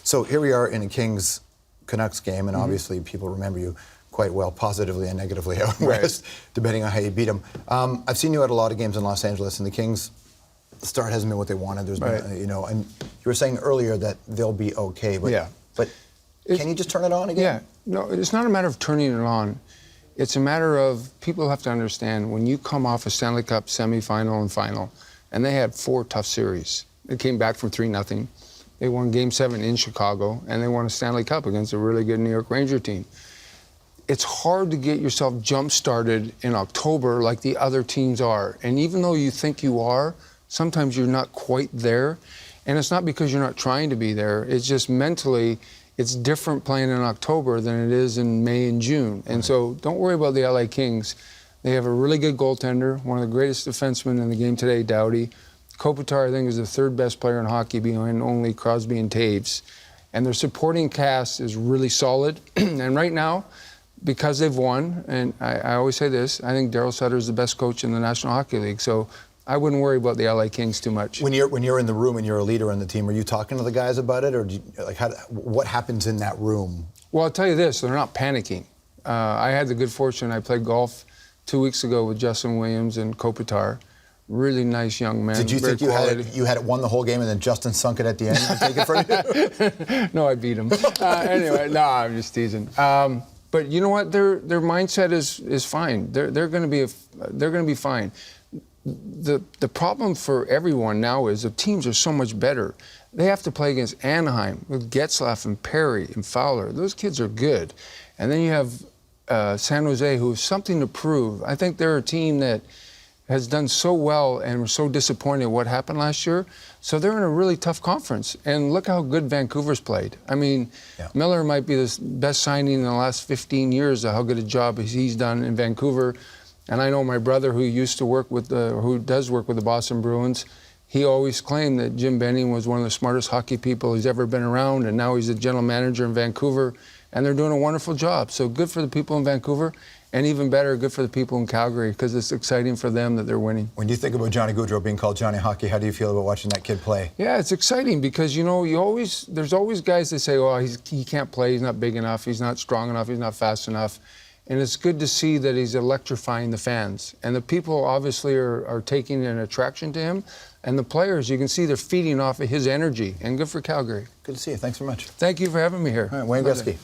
So here we are in a Kings-Canucks game, and obviously people remember you quite well, positively and negatively out west, depending on how you beat them. I've seen you at a lot of games in Los Angeles, and the Kings, the start hasn't been what they wanted. There's been, you know, and you were saying earlier that they'll be okay, but can you just turn it on again? Yeah, no, it's not a matter of turning it on. It's a matter of people have to understand when you come off a Stanley Cup semifinal and final, and they had 4 tough series. They came back from 3-0. They won Game 7 in Chicago, and they won a Stanley Cup against a really good New York Ranger team. It's hard to get yourself jump-started in October like the other teams are. And even though you think you are, sometimes you're not quite there. And it's not because you're not trying to be there. It's just mentally, it's different playing in October than it is in May and June. And so don't worry about the LA Kings. They have a really good goaltender, one of the greatest defensemen in the game today, Doughty. Kopitar, I think, is the 3rd best player in hockey behind only Crosby and Toews. And their supporting cast is really solid. And right now, because they've won, and I always say this, I think Darryl Sutter is the best coach in the National Hockey League. So I wouldn't worry about the LA Kings too much. When you're in the room and you're a leader on the team, are you talking to the guys about it, or do you, like what happens in that room? Well, I'll tell you this: they're not panicking. I had the good fortune. I played golf 2 weeks ago with Justin Williams and Kopitar. Really nice young men. Did you think you had it won the whole game and then Justin sunk it at the end and take it from you? No, I beat him. Anyway, no, I'm just teasing. But you know what? Their mindset is fine. They're going to be fine. The problem for everyone now is the teams are so much better. They have to play against Anaheim with Getzlaff and Perry and Fowler. Those kids are good. And then you have San Jose, who has something to prove. I think they're a team that has done so well and we're so disappointed at what happened last year. So they're in a really tough conference. And look how good Vancouver's played. I mean, Miller might be the best signing in the last 15 years of how good a job he's done in Vancouver. And I know my brother, who used to work with who does work with the Boston Bruins, he always claimed that Jim Benning was one of the smartest hockey people he's ever been around, and now he's the general manager in Vancouver, and they're doing a wonderful job. So good for the people in Vancouver, and even better, good for the people in Calgary, because it's exciting for them that they're winning. When you think about Johnny Gaudreau being called Johnny Hockey, how do you feel about watching that kid play? Yeah, it's exciting because, you know, there's always guys that say, oh, he can't play, he's not big enough, he's not strong enough, he's not fast enough. And it's good to see that he's electrifying the fans. And the people obviously are taking an attraction to him. And the players, you can see they're feeding off of his energy. And good for Calgary. Good to see you. Thanks very much. Thank you for having me here. All right, Wayne Gretzky.